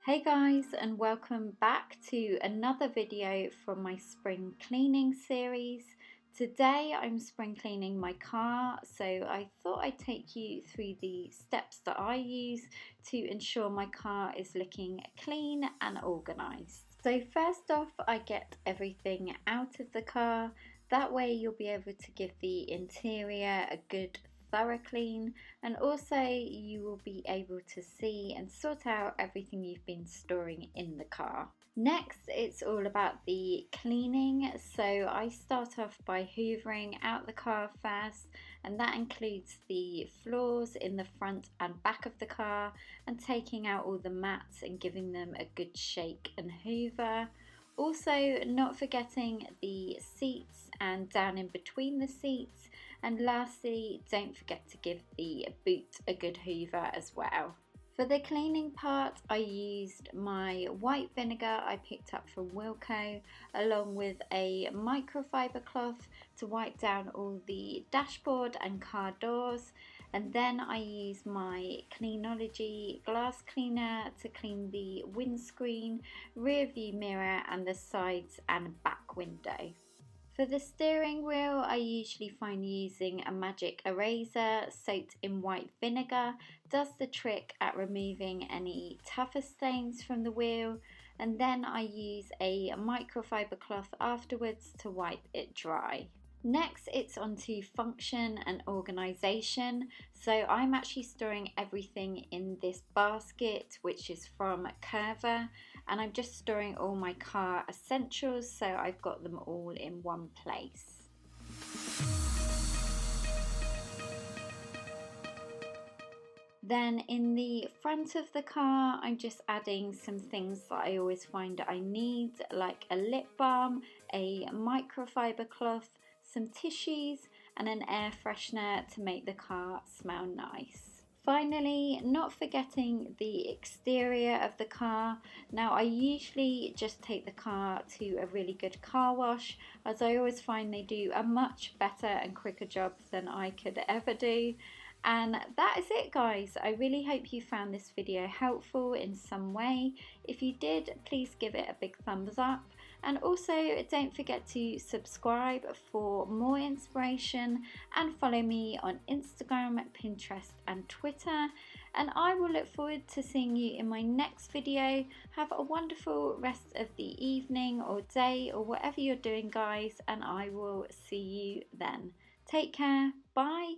Hey guys, and welcome back to another video from my spring cleaning series. Today I'm spring cleaning my car, so I thought I'd take you through the steps that I use to ensure my car is looking clean and organised. So first off, I get everything out of the car. That way you'll be able to give the interior a good thorough clean, and also you will be able to see and sort out everything you've been storing in the car. Next, it's all about the cleaning, so I start off by hoovering out the car first, and that includes the floors in the front and back of the car and taking out all the mats and giving them a good shake and hoover. Also, not forgetting the seats and down in between the seats, and lastly, don't forget to give the boot a good hoover as well. For the cleaning part, I used my white vinegar I picked up from Wilko, along with a microfiber cloth to wipe down all the dashboard and car doors, and then I used my Clean-Ology glass cleaner to clean the windscreen, rear view mirror and the sides and back window. For the steering wheel, I usually find using a magic eraser soaked in white vinegar does the trick at removing any tougher stains from the wheel, and then I use a microfiber cloth afterwards to wipe it dry. Next, it's on to function and organisation. So I'm actually storing everything in this basket, which is from Hoover, and I'm just storing all my car essentials, so I've got them all in one place. Then in the front of the car, I'm just adding some things that I always find I need, like a lip balm, a microfiber cloth, some tissues and an air freshener to make the car smell nice. Finally, not forgetting the exterior of the car. Now I usually just take the car to a really good car wash, as I always find they do a much better and quicker job than I could ever do. And that is it, guys. I really hope you found this video helpful in some way. If you did, please give it a big thumbs up. And also don't forget to subscribe for more inspiration, and follow me on Instagram, Pinterest and Twitter. And I will look forward to seeing you in my next video. Have a wonderful rest of the evening or day or whatever you're doing, guys, and I will see you then. Take care. Bye.